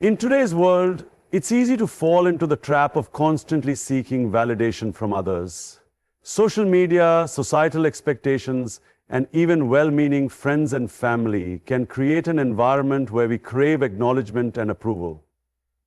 In today's world, it's easy to fall into the trap of constantly seeking validation from others. Social media, societal expectations, and even well-meaning friends and family can create an environment where we crave acknowledgement and approval.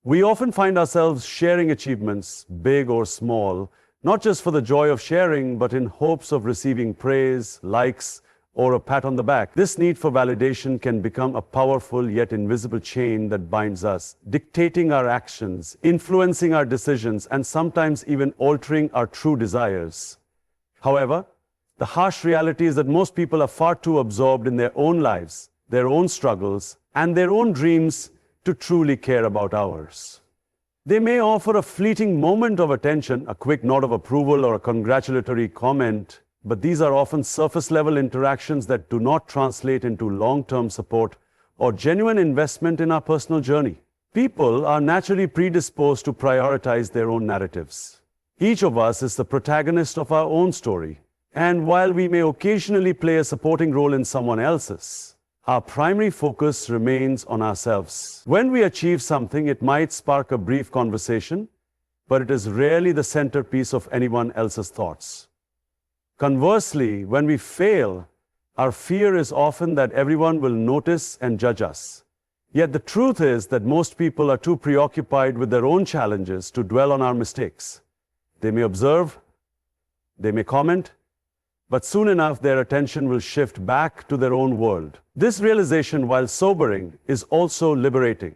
We often find ourselves sharing achievements, big or small, not just for the joy of sharing, but in hopes of receiving praise, likes, or a pat on the back. This need for validation can become a powerful yet invisible chain that binds us, dictating our actions, influencing our decisions, and sometimes even altering our true desires. However, the harsh reality is that most people are far too absorbed in their own lives, their own struggles, and their own dreams to truly care about ours. They may offer a fleeting moment of attention, a quick nod of approval, or a congratulatory comment, but these are often surface-level interactions that do not translate into long-term support or genuine investment in our personal journey. People are naturally predisposed to prioritize their own narratives. Each of us is the protagonist of our own story, and while we may occasionally play a supporting role in someone else's, our primary focus remains on ourselves. When we achieve something, it might spark a brief conversation, but it is rarely the centerpiece of anyone else's thoughts. Conversely, when we fail, our fear is often that everyone will notice and judge us. Yet the truth is that most people are too preoccupied with their own challenges to dwell on our mistakes. They may observe, they may comment, but soon enough their attention will shift back to their own world. This realization, while sobering, is also liberating.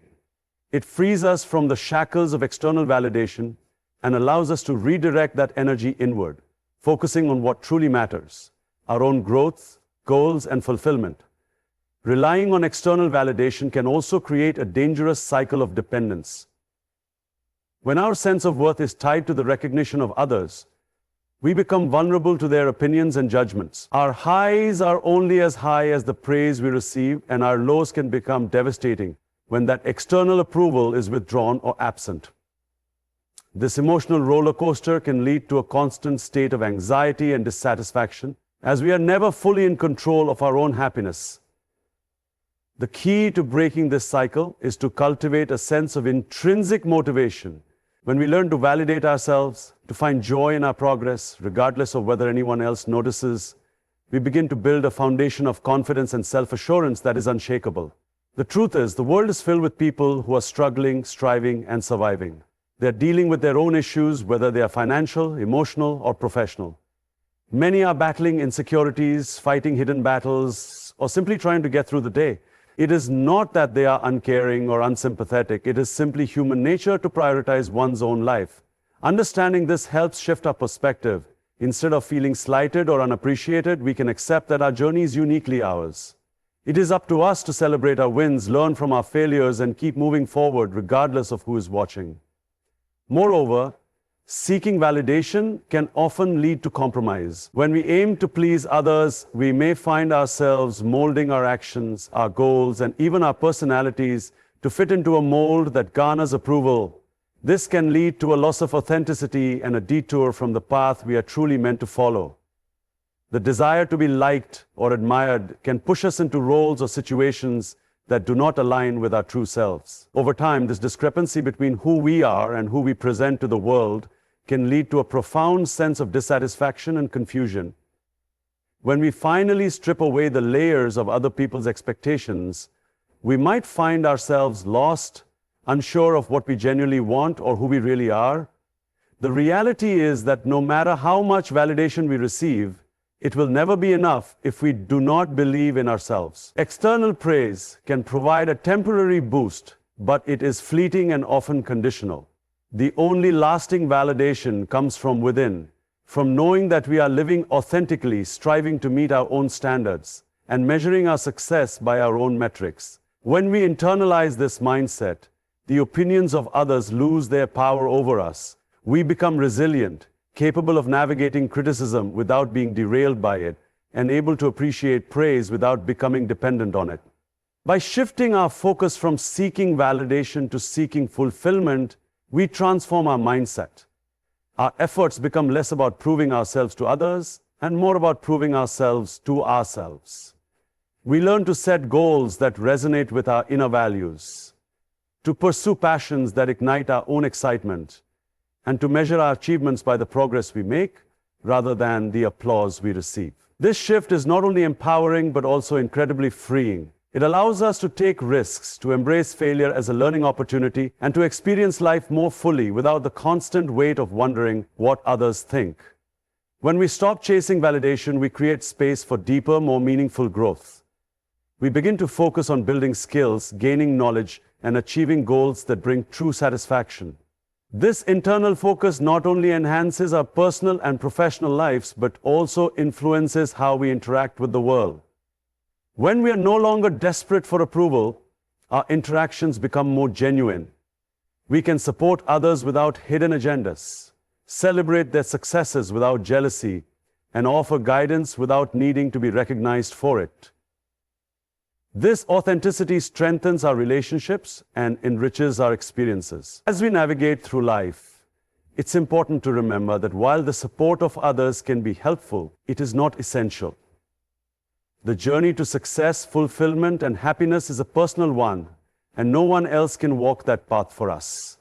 It frees us from the shackles of external validation and allows us to redirect that energy inward, focusing on what truly matters, our own growth, goals, and fulfillment. Relying on external validation can also create a dangerous cycle of dependence. When our sense of worth is tied to the recognition of others, we become vulnerable to their opinions and judgments. Our highs are only as high as the praise we receive, and our lows can become devastating when that external approval is withdrawn or absent. This emotional roller coaster can lead to a constant state of anxiety and dissatisfaction, as we are never fully in control of our own happiness. The key to breaking this cycle is to cultivate a sense of intrinsic motivation. When we learn to validate ourselves, to find joy in our progress, regardless of whether anyone else notices, we begin to build a foundation of confidence and self-assurance that is unshakable. The truth is, the world is filled with people who are struggling, striving, and surviving. They're dealing with their own issues, whether they are financial, emotional, or professional. Many are battling insecurities, fighting hidden battles, or simply trying to get through the day. It is not that they are uncaring or unsympathetic. It is simply human nature to prioritize one's own life. Understanding this helps shift our perspective. Instead of feeling slighted or unappreciated, we can accept that our journey is uniquely ours. It is up to us to celebrate our wins, learn from our failures, and keep moving forward regardless of who is watching. Moreover, seeking validation can often lead to compromise. When we aim to please others, we may find ourselves molding our actions, our goals, and even our personalities to fit into a mold that garners approval. This can lead to a loss of authenticity and a detour from the path we are truly meant to follow. The desire to be liked or admired can push us into roles or situations that do not align with our true selves. Over time, this discrepancy between who we are and who we present to the world can lead to a profound sense of dissatisfaction and confusion. When we finally strip away the layers of other people's expectations, we might find ourselves lost, unsure of what we genuinely want or who we really are. The reality is that no matter how much validation we receive, it will never be enough if we do not believe in ourselves. External praise can provide a temporary boost, but it is fleeting and often conditional. The only lasting validation comes from within, from knowing that we are living authentically, striving to meet our own standards, and measuring our success by our own metrics. When we internalize this mindset, the opinions of others lose their power over us. We become resilient, capable of navigating criticism without being derailed by it, and able to appreciate praise without becoming dependent on it. By shifting our focus from seeking validation to seeking fulfillment, we transform our mindset. Our efforts become less about proving ourselves to others and more about proving ourselves to ourselves. We learn to set goals that resonate with our inner values, to pursue passions that ignite our own excitement, and to measure our achievements by the progress we make rather than the applause we receive. This shift is not only empowering but also incredibly freeing. It allows us to take risks, to embrace failure as a learning opportunity, and to experience life more fully without the constant weight of wondering what others think. When we stop chasing validation, we create space for deeper, more meaningful growth. We begin to focus on building skills, gaining knowledge, and achieving goals that bring true satisfaction. This internal focus not only enhances our personal and professional lives, but also influences how we interact with the world. When we are no longer desperate for approval, our interactions become more genuine. We can support others without hidden agendas, celebrate their successes without jealousy, and offer guidance without needing to be recognized for it. This authenticity strengthens our relationships and enriches our experiences. As we navigate through life, it's important to remember that while the support of others can be helpful, it is not essential. The journey to success, fulfillment, and happiness is a personal one, and no one else can walk that path for us.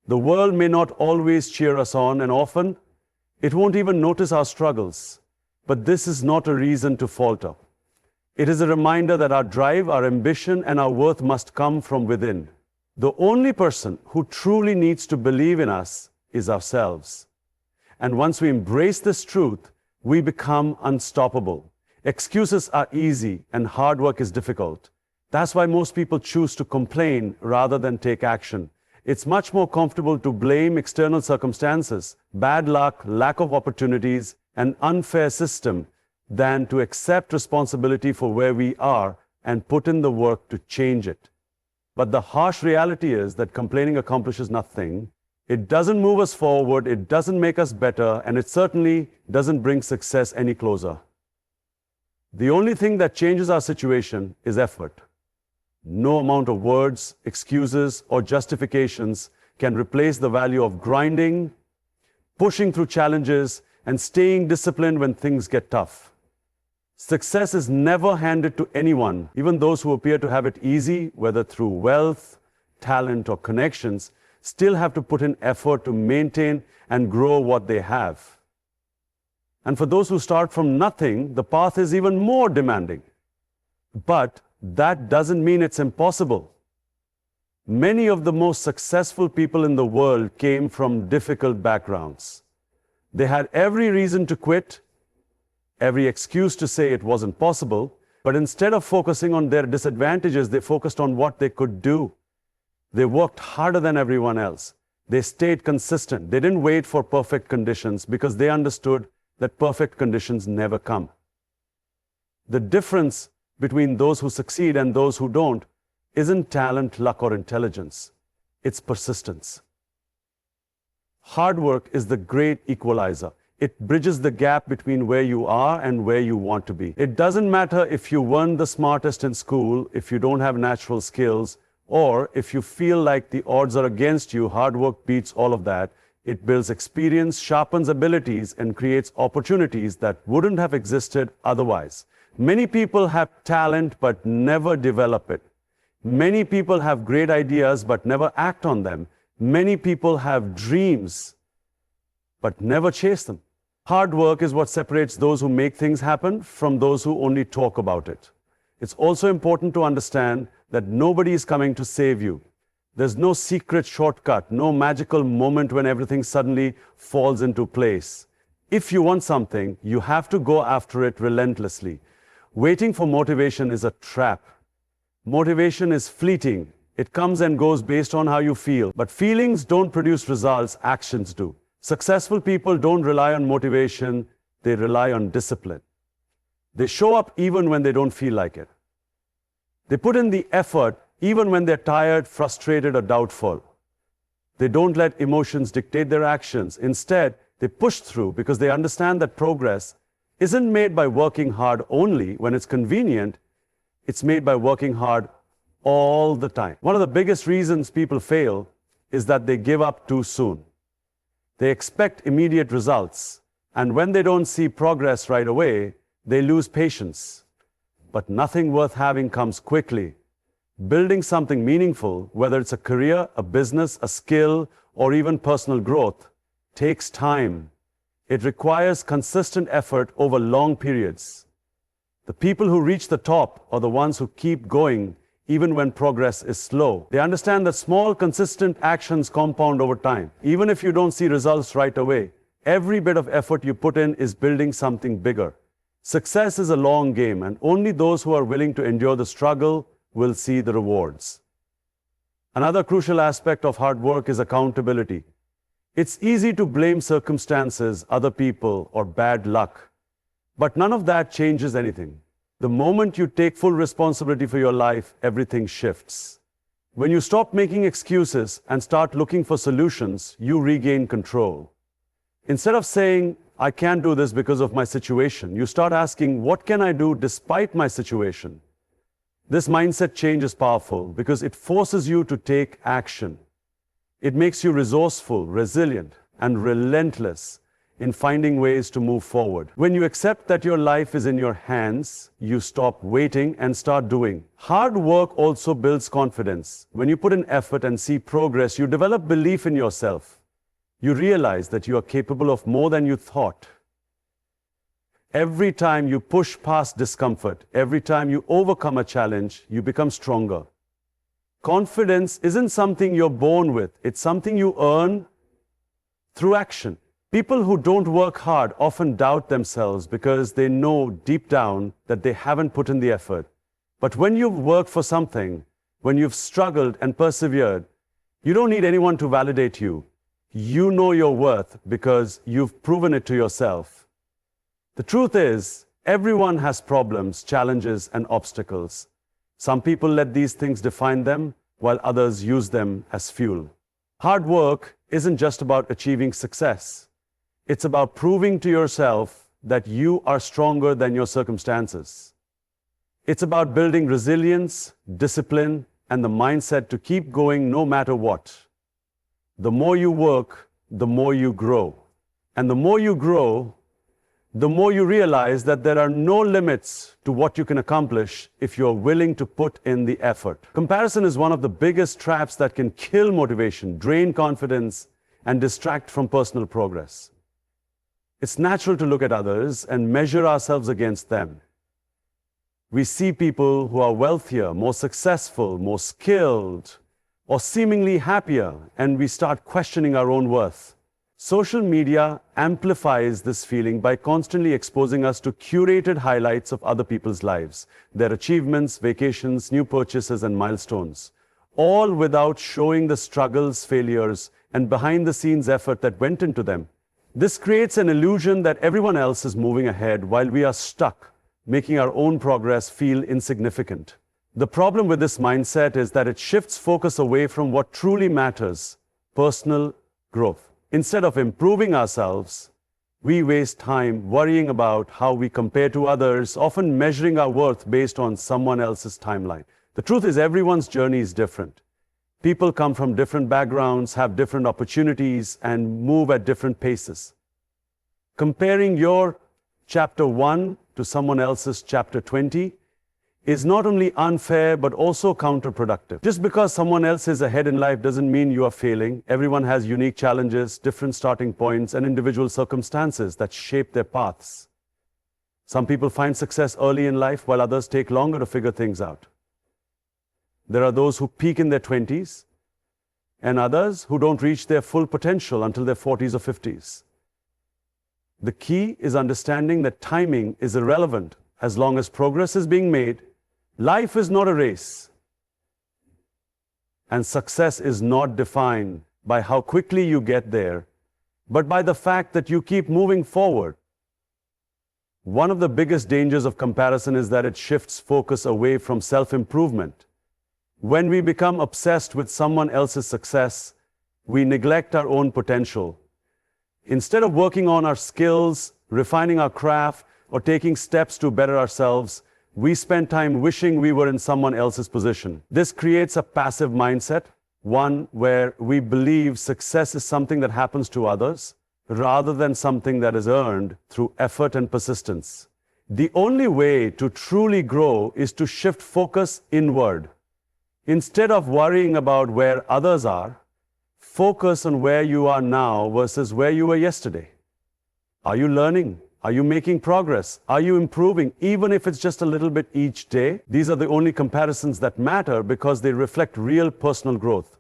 The world may not always cheer us on, and often it won't even notice our struggles. But this is not a reason to falter. It is a reminder that our drive, our ambition, and our worth must come from within. The only person who truly needs to believe in us is ourselves. And once we embrace this truth, we become unstoppable. Excuses are easy and hard work is difficult. That's why most people choose to complain rather than take action. It's much more comfortable to blame external circumstances, bad luck, lack of opportunities, an unfair system, than to accept responsibility for where we are and put in the work to change it. But the harsh reality is that complaining accomplishes nothing. It doesn't move us forward, it doesn't make us better, and it certainly doesn't bring success any closer. The only thing that changes our situation is effort. No amount of words, excuses, or justifications can replace the value of grinding, pushing through challenges, and staying disciplined when things get tough. Success is never handed to anyone. Even those who appear to have it easy, whether through wealth, talent, or connections, still have to put in effort to maintain and grow what they have. And for those who start from nothing, the path is even more demanding. But that doesn't mean it's impossible. Many of the most successful people in the world came from difficult backgrounds. They had every reason to quit, every excuse to say it wasn't possible, but instead of focusing on their disadvantages, they focused on what they could do. They worked harder than everyone else. They stayed consistent. They didn't wait for perfect conditions because they understood that perfect conditions never come. The difference between those who succeed and those who don't isn't talent, luck, or intelligence. It's persistence. Hard work is the great equalizer. It bridges the gap between where you are and where you want to be. It doesn't matter if you weren't the smartest in school, if you don't have natural skills, or if you feel like the odds are against you. Hard work beats all of that. It builds experience, sharpens abilities, and creates opportunities that wouldn't have existed otherwise. Many people have talent but never develop it. Many people have great ideas but never act on them. Many people have dreams but never chase them. Hard work is what separates those who make things happen from those who only talk about it. It's also important to understand that nobody is coming to save you. There's no secret shortcut, no magical moment when everything suddenly falls into place. If you want something, you have to go after it relentlessly. Waiting for motivation is a trap. Motivation is fleeting. It comes and goes based on how you feel. But feelings don't produce results, actions do. Successful people don't rely on motivation, they rely on discipline. They show up even when they don't feel like it. They put in the effort even when they're tired, frustrated, or doubtful. They don't let emotions dictate their actions. Instead, they push through because they understand that progress isn't made by working hard only when it's convenient. It's made by working hard all the time. One of the biggest reasons people fail is that they give up too soon. They expect immediate results, and when they don't see progress right away, they lose patience. But nothing worth having comes quickly. Building something meaningful, whether it's a career, a business, a skill, or even personal growth, takes time. It requires consistent effort over long periods. The people who reach the top are the ones who keep going even when progress is slow. They understand that small, consistent actions compound over time. Even if you don't see results right away, every bit of effort you put in is building something bigger. Success is a long game, and only those who are willing to endure the struggle will see the rewards. Another crucial aspect of hard work is accountability. It's easy to blame circumstances, other people, or bad luck. But none of that changes anything. The moment you take full responsibility for your life, everything shifts. When you stop making excuses and start looking for solutions, you regain control. Instead of saying, I can't do this because of my situation, you start asking, what can I do despite my situation? This mindset change is powerful because it forces you to take action. It makes you resourceful, resilient, and relentless in finding ways to move forward. When you accept that your life is in your hands, you stop waiting and start doing. Hard work also builds confidence. When you put in effort and see progress, you develop belief in yourself. You realize that you are capable of more than you thought. Every time you push past discomfort, every time you overcome a challenge, you become stronger. Confidence isn't something you're born with, it's something you earn through action. People who don't work hard often doubt themselves because they know deep down that they haven't put in the effort. But when you've worked for something, when you've struggled and persevered, you don't need anyone to validate you. You know your worth because you've proven it to yourself. The truth is, everyone has problems, challenges, and obstacles. Some people let these things define them, while others use them as fuel. Hard work isn't just about achieving success. It's about proving to yourself that you are stronger than your circumstances. It's about building resilience, discipline, and the mindset to keep going no matter what. The more you work, the more you grow. And the more you grow, the more you realize that there are no limits to what you can accomplish if you're willing to put in the effort. Comparison is one of the biggest traps that can kill motivation, drain confidence, and distract from personal progress. It's natural to look at others and measure ourselves against them. We see people who are wealthier, more successful, more skilled, or seemingly happier, and we start questioning our own worth. Social media amplifies this feeling by constantly exposing us to curated highlights of other people's lives, their achievements, vacations, new purchases, and milestones, all without showing the struggles, failures, and behind-the-scenes effort that went into them. This creates an illusion that everyone else is moving ahead while we are stuck, making our own progress feel insignificant. The problem with this mindset is that it shifts focus away from what truly matters, personal growth. Instead of improving ourselves, we waste time worrying about how we compare to others, often measuring our worth based on someone else's timeline. The truth is, everyone's journey is different. People come from different backgrounds, have different opportunities, and move at different paces. Comparing your chapter 1 to someone else's chapter 20 is not only unfair but also counterproductive. Just because someone else is ahead in life doesn't mean you are failing. Everyone has unique challenges, different starting points, and individual circumstances that shape their paths. Some people find success early in life while others take longer to figure things out. There are those who peak in their 20s and others who don't reach their full potential until their 40s or 50s. The key is understanding that timing is irrelevant as long as progress is being made. Life is not a race, and success is not defined by how quickly you get there, but by the fact that you keep moving forward. One of the biggest dangers of comparison is that it shifts focus away from self-improvement. When we become obsessed with someone else's success, we neglect our own potential. Instead of working on our skills, refining our craft, or taking steps to better ourselves, we spend time wishing we were in someone else's position. This creates a passive mindset, one where we believe success is something that happens to others, rather than something that is earned through effort and persistence. The only way to truly grow is to shift focus inward. Instead of worrying about where others are, focus on where you are now versus where you were yesterday. Are you learning? Are you making progress? Are you improving, even if it's just a little bit each day? These are the only comparisons that matter because they reflect real personal growth.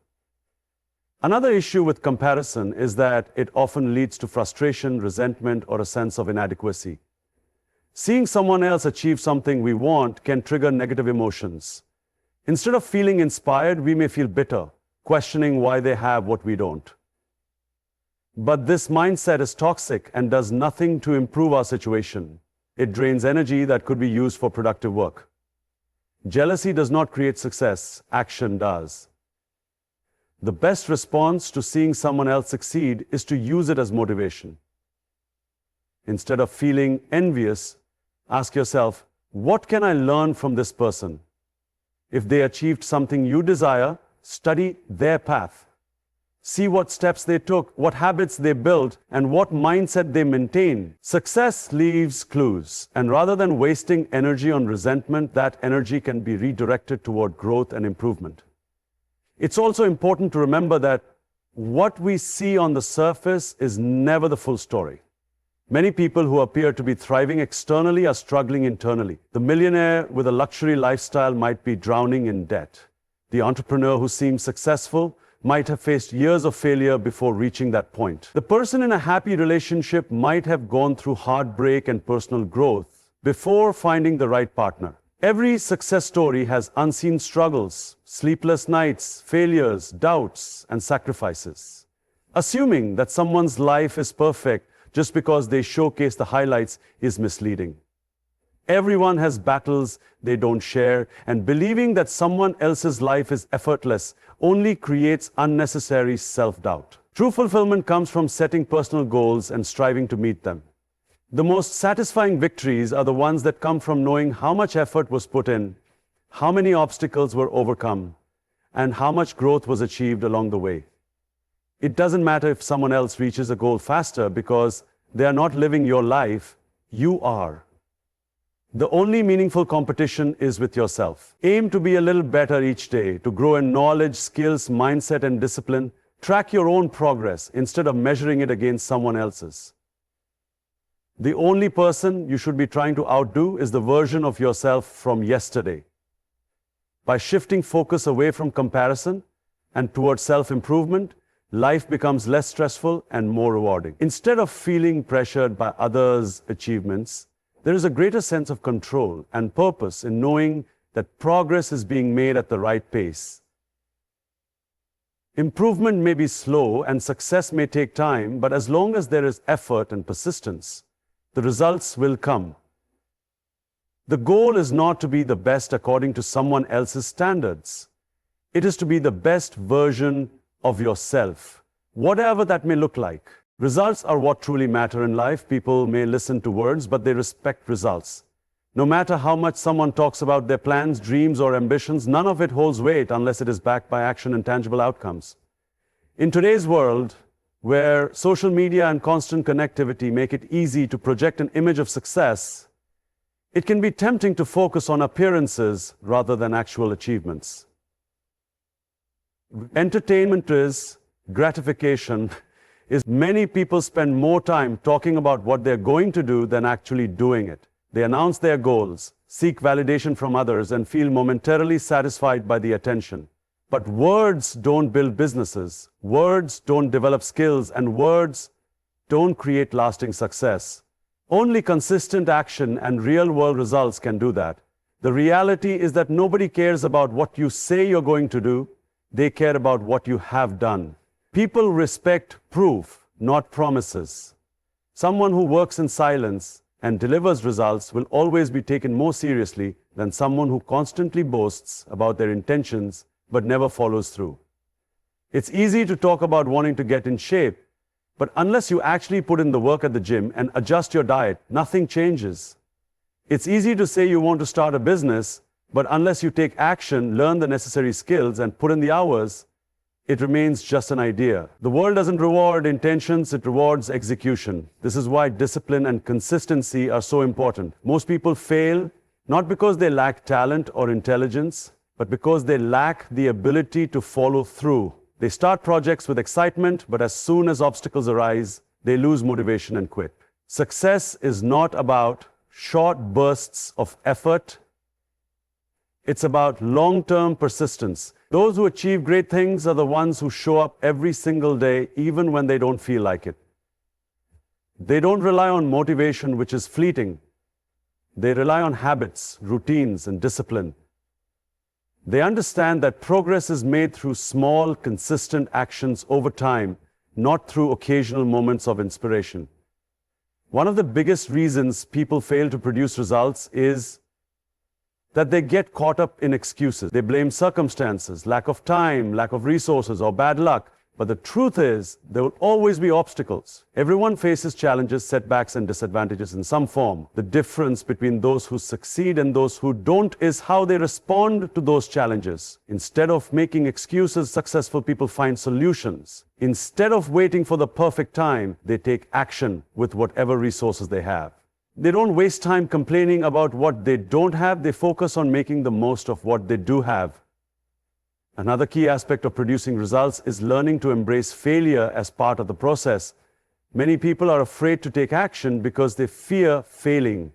Another issue with comparison is that it often leads to frustration, resentment, or a sense of inadequacy. Seeing someone else achieve something we want can trigger negative emotions. Instead of feeling inspired, we may feel bitter, questioning why they have what we don't. But this mindset is toxic and does nothing to improve our situation. It drains energy that could be used for productive work. Jealousy does not create success, action does. The best response to seeing someone else succeed is to use it as motivation. Instead of feeling envious, ask yourself, what can I learn from this person? If they achieved something you desire, study their path. See what steps they took, what habits they built, and what mindset they maintain. Success leaves clues, and rather than wasting energy on resentment, that energy can be redirected toward growth and improvement. It's also important to remember that what we see on the surface is never the full story. Many people who appear to be thriving externally are struggling internally. The millionaire with a luxury lifestyle might be drowning in debt. The entrepreneur who seems successful might have faced years of failure before reaching that point. The person in a happy relationship might have gone through heartbreak and personal growth before finding the right partner. Every success story has unseen struggles, sleepless nights, failures, doubts, and sacrifices. Assuming that someone's life is perfect just because they showcase the highlights is misleading. Everyone has battles they don't share, and believing that someone else's life is effortless only creates unnecessary self-doubt. True fulfillment comes from setting personal goals and striving to meet them. The most satisfying victories are the ones that come from knowing how much effort was put in, how many obstacles were overcome, and how much growth was achieved along the way. It doesn't matter if someone else reaches a goal faster because they are not living your life, you are. The only meaningful competition is with yourself. Aim to be a little better each day, to grow in knowledge, skills, mindset, and discipline. Track your own progress instead of measuring it against someone else's. The only person you should be trying to outdo is the version of yourself from yesterday. By shifting focus away from comparison and towards self-improvement, life becomes less stressful and more rewarding. Instead of feeling pressured by others' achievements, there is a greater sense of control and purpose in knowing that progress is being made at the right pace. Improvement may be slow and success may take time, but as long as there is effort and persistence, the results will come. The goal is not to be the best according to someone else's standards. It is to be the best version of yourself, whatever that may look like. Results are what truly matter in life. People may listen to words, but they respect results. No matter how much someone talks about their plans, dreams, or ambitions, none of it holds weight unless it is backed by action and tangible outcomes. In today's world, where social media and constant connectivity make it easy to project an image of success, it can be tempting to focus on appearances rather than actual achievements. Entertainment is gratification. Many people spend more time talking about what they're going to do than actually doing it. They announce their goals, seek validation from others, and feel momentarily satisfied by the attention. But words don't build businesses, words don't develop skills, and words don't create lasting success. Only consistent action and real-world results can do that. The reality is that nobody cares about what you say you're going to do, they care about what you have done. People respect proof, not promises. Someone who works in silence and delivers results will always be taken more seriously than someone who constantly boasts about their intentions but never follows through. It's easy to talk about wanting to get in shape, but unless you actually put in the work at the gym and adjust your diet, nothing changes. It's easy to say you want to start a business, but unless you take action, learn the necessary skills, and put in the hours, it remains just an idea. The world doesn't reward intentions, it rewards execution. This is why discipline and consistency are so important. Most people fail not because they lack talent or intelligence, but because they lack the ability to follow through. They start projects with excitement, but as soon as obstacles arise, they lose motivation and quit. Success is not about short bursts of effort. It's about long-term persistence. Those who achieve great things are the ones who show up every single day, even when they don't feel like it. They don't rely on motivation, which is fleeting. They rely on habits, routines, and discipline. They understand that progress is made through small, consistent actions over time, not through occasional moments of inspiration. One of the biggest reasons people fail to produce results is that they get caught up in excuses. They blame circumstances, lack of time, lack of resources, or bad luck. But the truth is, there will always be obstacles. Everyone faces challenges, setbacks, and disadvantages in some form. The difference between those who succeed and those who don't is how they respond to those challenges. Instead of making excuses, successful people find solutions. Instead of waiting for the perfect time, they take action with whatever resources they have. They don't waste time complaining about what they don't have. They focus on making the most of what they do have. Another key aspect of producing results is learning to embrace failure as part of the process. Many people are afraid to take action because they fear failing.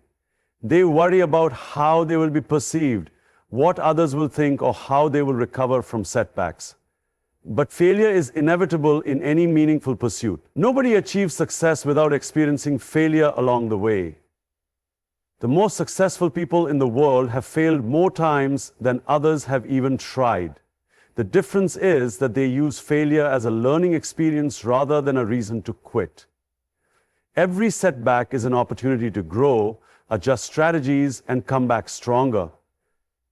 They worry about how they will be perceived, what others will think, or how they will recover from setbacks. But failure is inevitable in any meaningful pursuit. Nobody achieves success without experiencing failure along the way. The most successful people in the world have failed more times than others have even tried. The difference is that they use failure as a learning experience rather than a reason to quit. Every setback is an opportunity to grow, adjust strategies, and come back stronger.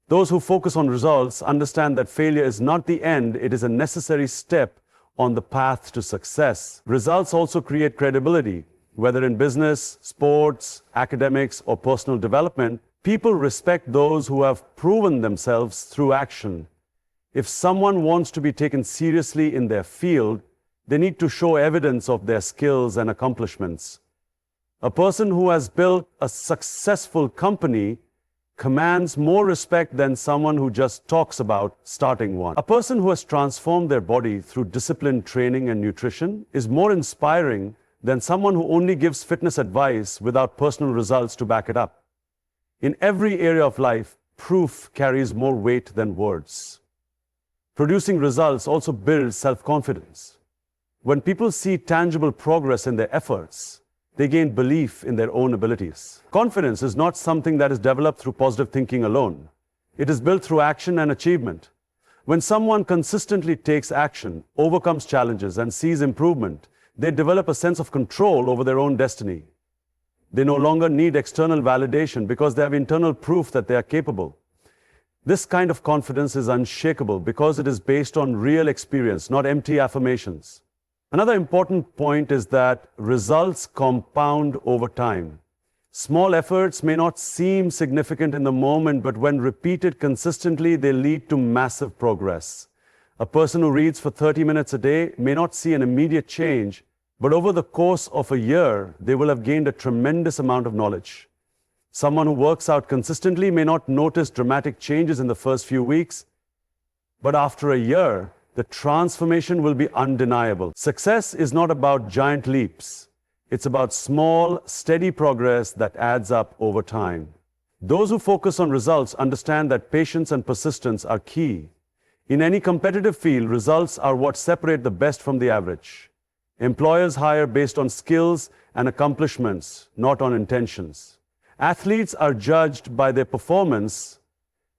Those who focus on results understand that failure is not the end, it is a necessary step on the path to success. Results also create credibility. Whether in business, sports, academics, or personal development, people respect those who have proven themselves through action. If someone wants to be taken seriously in their field, they need to show evidence of their skills and accomplishments. A person who has built a successful company commands more respect than someone who just talks about starting one. A person who has transformed their body through disciplined training and nutrition is more inspiring than someone who only gives fitness advice without personal results to back it up. In every area of life, proof carries more weight than words. Producing results also builds self-confidence. When people see tangible progress in their efforts, they gain belief in their own abilities. Confidence is not something that is developed through positive thinking alone. It is built through action and achievement. When someone consistently takes action, overcomes challenges, and sees improvement, they develop a sense of control over their own destiny. They no longer need external validation because they have internal proof that they are capable. This kind of confidence is unshakable because it is based on real experience, not empty affirmations. Another important point is that results compound over time. Small efforts may not seem significant in the moment, but when repeated consistently, they lead to massive progress. A person who reads for 30 minutes a day may not see an immediate change, but over the course of a year, they will have gained a tremendous amount of knowledge. Someone who works out consistently may not notice dramatic changes in the first few weeks, but after a year, the transformation will be undeniable. Success is not about giant leaps. It's about small, steady progress that adds up over time. Those who focus on results understand that patience and persistence are key. In any competitive field, results are what separate the best from the average. Employers hire based on skills and accomplishments, not on intentions. Athletes are judged by their performance.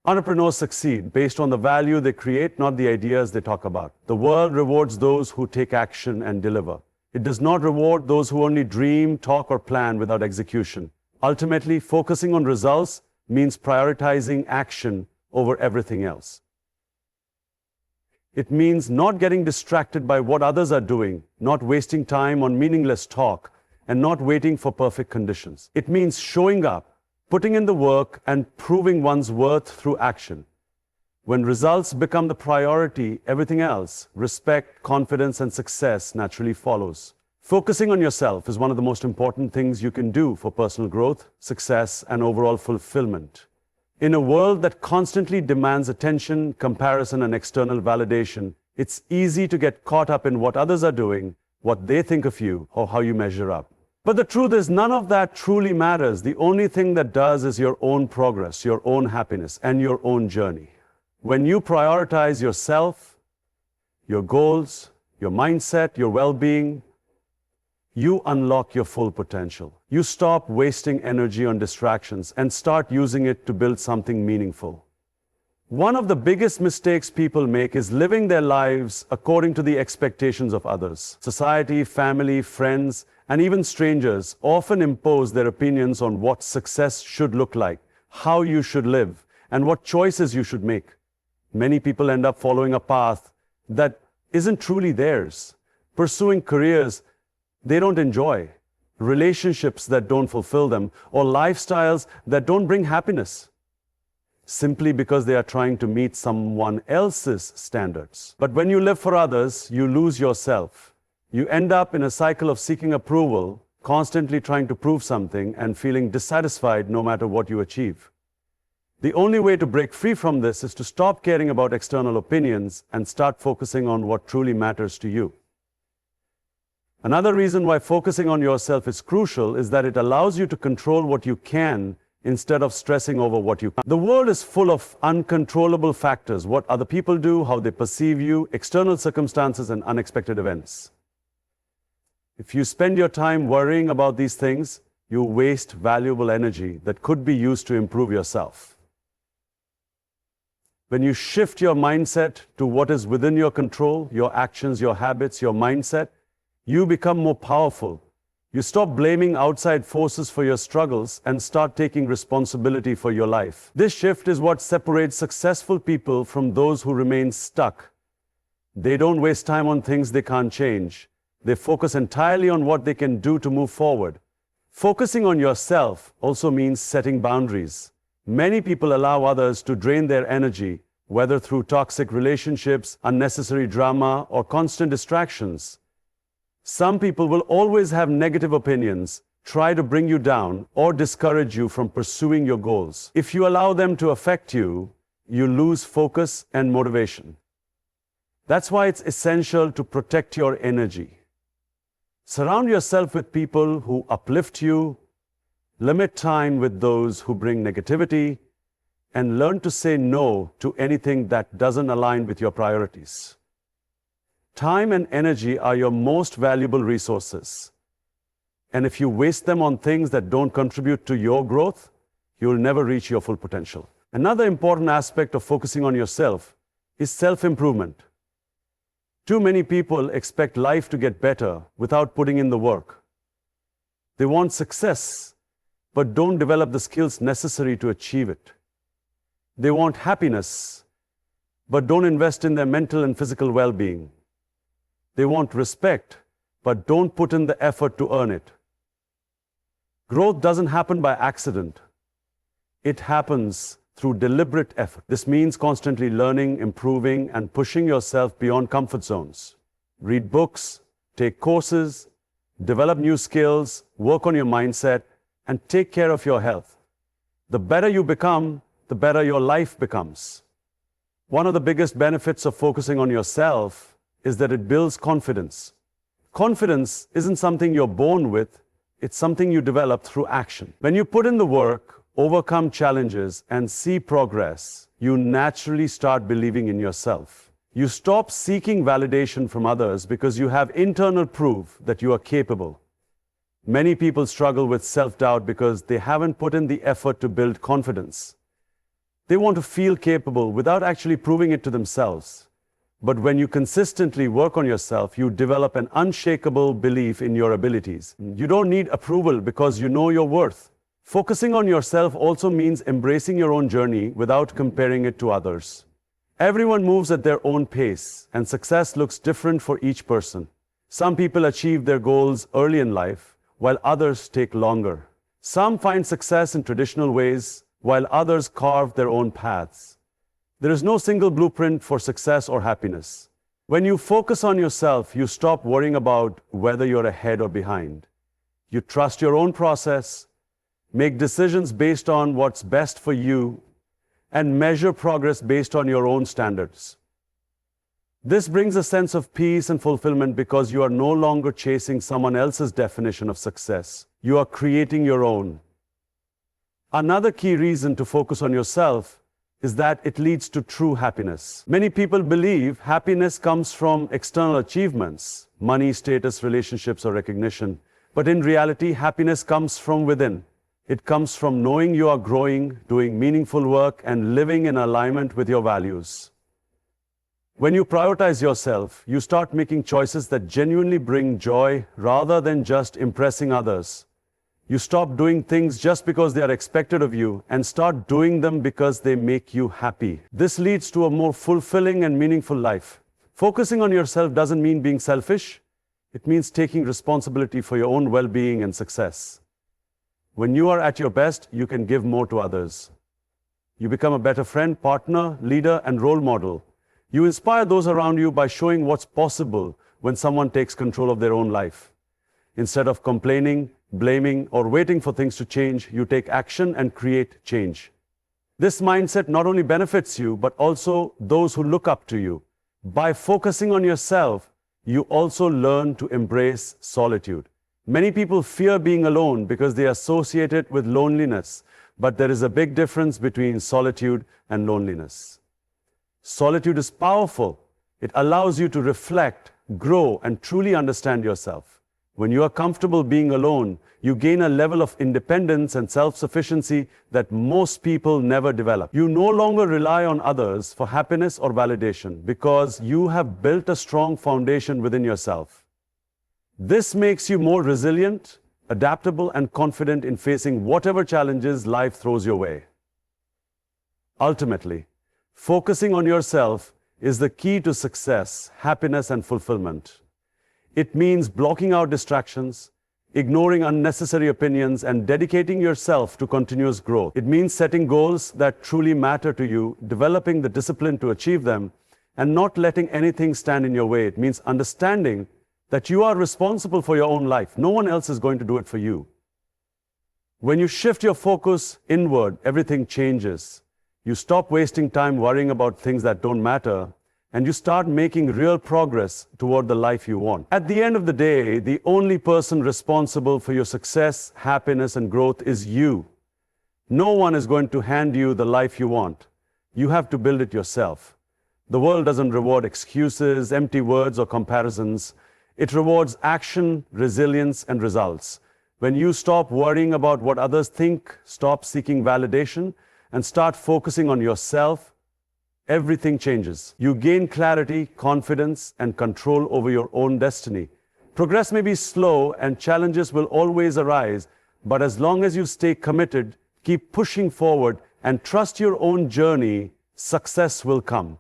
Entrepreneurs succeed based on the value they create, not the ideas they talk about. The world rewards those who take action and deliver. It does not reward those who only dream, talk, or plan without execution. Ultimately, focusing on results means prioritizing action over everything else. It means not getting distracted by what others are doing, not wasting time on meaningless talk, and not waiting for perfect conditions. It means showing up, putting in the work, and proving one's worth through action. When results become the priority, everything else, respect, confidence, and success naturally follows. Focusing on yourself is one of the most important things you can do for personal growth, success, and overall fulfillment. In a world that constantly demands attention, comparison, and external validation, it's easy to get caught up in what others are doing, what they think of you, or how you measure up. But the truth is, none of that truly matters. The only thing that does is your own progress, your own happiness, and your own journey. When you prioritize yourself, your goals, your mindset, your well-being, you unlock your full potential. You stop wasting energy on distractions and start using it to build something meaningful. One of the biggest mistakes people make is living their lives according to the expectations of others. Society, family, friends, and even strangers often impose their opinions on what success should look like, how you should live, and what choices you should make. Many people end up following a path that isn't truly theirs, pursuing careers they don't enjoy, relationships that don't fulfill them, or lifestyles that don't bring happiness, simply because they are trying to meet someone else's standards. But when you live for others, you lose yourself. You end up in a cycle of seeking approval, constantly trying to prove something, and feeling dissatisfied no matter what you achieve. The only way to break free from this is to stop caring about external opinions and start focusing on what truly matters to you. Another reason why focusing on yourself is crucial is that it allows you to control what you can instead of stressing over what you can't. The world is full of uncontrollable factors: what other people do, how they perceive you, external circumstances, and unexpected events. If you spend your time worrying about these things, you waste valuable energy that could be used to improve yourself. When you shift your mindset to what is within your control, your actions, your habits, your mindset, you become more powerful. You stop blaming outside forces for your struggles and start taking responsibility for your life. This shift is what separates successful people from those who remain stuck. They don't waste time on things they can't change. They focus entirely on what they can do to move forward. Focusing on yourself also means setting boundaries. Many people allow others to drain their energy, whether through toxic relationships, unnecessary drama, or constant distractions. Some people will always have negative opinions, try to bring you down, or discourage you from pursuing your goals. If you allow them to affect you, you lose focus and motivation. That's why it's essential to protect your energy. Surround yourself with people who uplift you, limit time with those who bring negativity, and learn to say no to anything that doesn't align with your priorities. Time and energy are your most valuable resources. And if you waste them on things that don't contribute to your growth, you'll never reach your full potential. Another important aspect of focusing on yourself is self-improvement. Too many people expect life to get better without putting in the work. They want success, but don't develop the skills necessary to achieve it. They want happiness, but don't invest in their mental and physical well-being. They want respect, but don't put in the effort to earn it. Growth doesn't happen by accident. It happens through deliberate effort. This means constantly learning, improving, and pushing yourself beyond comfort zones. Read books, take courses, develop new skills, work on your mindset, and take care of your health. The better you become, the better your life becomes. One of the biggest benefits of focusing on yourself is that it builds confidence. Confidence isn't something you're born with, it's something you develop through action. When you put in the work, overcome challenges, and see progress, you naturally start believing in yourself. You stop seeking validation from others because you have internal proof that you are capable. Many people struggle with self-doubt because they haven't put in the effort to build confidence. They want to feel capable without actually proving it to themselves. But when you consistently work on yourself, you develop an unshakable belief in your abilities. You don't need approval because you know your worth. Focusing on yourself also means embracing your own journey without comparing it to others. Everyone moves at their own pace, and success looks different for each person. Some people achieve their goals early in life, while others take longer. Some find success in traditional ways, while others carve their own paths. There is no single blueprint for success or happiness. When you focus on yourself, you stop worrying about whether you're ahead or behind. You trust your own process, make decisions based on what's best for you, and measure progress based on your own standards. This brings a sense of peace and fulfillment because you are no longer chasing someone else's definition of success. You are creating your own. Another key reason to focus on yourself is that it leads to true happiness. Many people believe happiness comes from external achievements, money, status, relationships, or recognition. But in reality, happiness comes from within. It comes from knowing you are growing, doing meaningful work, and living in alignment with your values. When you prioritize yourself, you start making choices that genuinely bring joy rather than just impressing others. You stop doing things just because they are expected of you and start doing them because they make you happy. This leads to a more fulfilling and meaningful life. Focusing on yourself doesn't mean being selfish. It means taking responsibility for your own well-being and success. When you are at your best, you can give more to others. You become a better friend, partner, leader, and role model. You inspire those around you by showing what's possible when someone takes control of their own life. Instead of complaining, blaming, or waiting for things to change, you take action and create change. This mindset not only benefits you, but also those who look up to you. By focusing on yourself, you also learn to embrace solitude. Many people fear being alone because they associate it with loneliness, but there is a big difference between solitude and loneliness. Solitude is powerful. It allows you to reflect, grow, and truly understand yourself. When you are comfortable being alone, you gain a level of independence and self-sufficiency that most people never develop. You no longer rely on others for happiness or validation because you have built a strong foundation within yourself. This makes you more resilient, adaptable, and confident in facing whatever challenges life throws your way. Ultimately, focusing on yourself is the key to success, happiness, and fulfillment. It means blocking out distractions, ignoring unnecessary opinions, and dedicating yourself to continuous growth. It means setting goals that truly matter to you, developing the discipline to achieve them, and not letting anything stand in your way. It means understanding that you are responsible for your own life. No one else is going to do it for you. When you shift your focus inward, everything changes. You stop wasting time worrying about things that don't matter, and you start making real progress toward the life you want. At the end of the day, the only person responsible for your success, happiness, and growth is you. No one is going to hand you the life you want. You have to build it yourself. The world doesn't reward excuses, empty words, or comparisons. It rewards action, resilience, and results. When you stop worrying about what others think, stop seeking validation, and start focusing on yourself, everything changes. You gain clarity, confidence, and control over your own destiny. Progress may be slow and challenges will always arise, but as long as you stay committed, keep pushing forward, and trust your own journey, success will come.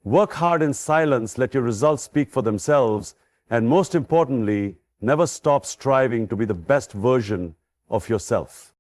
Work hard in silence, let your results speak for themselves, and most importantly, never stop striving to be the best version of yourself.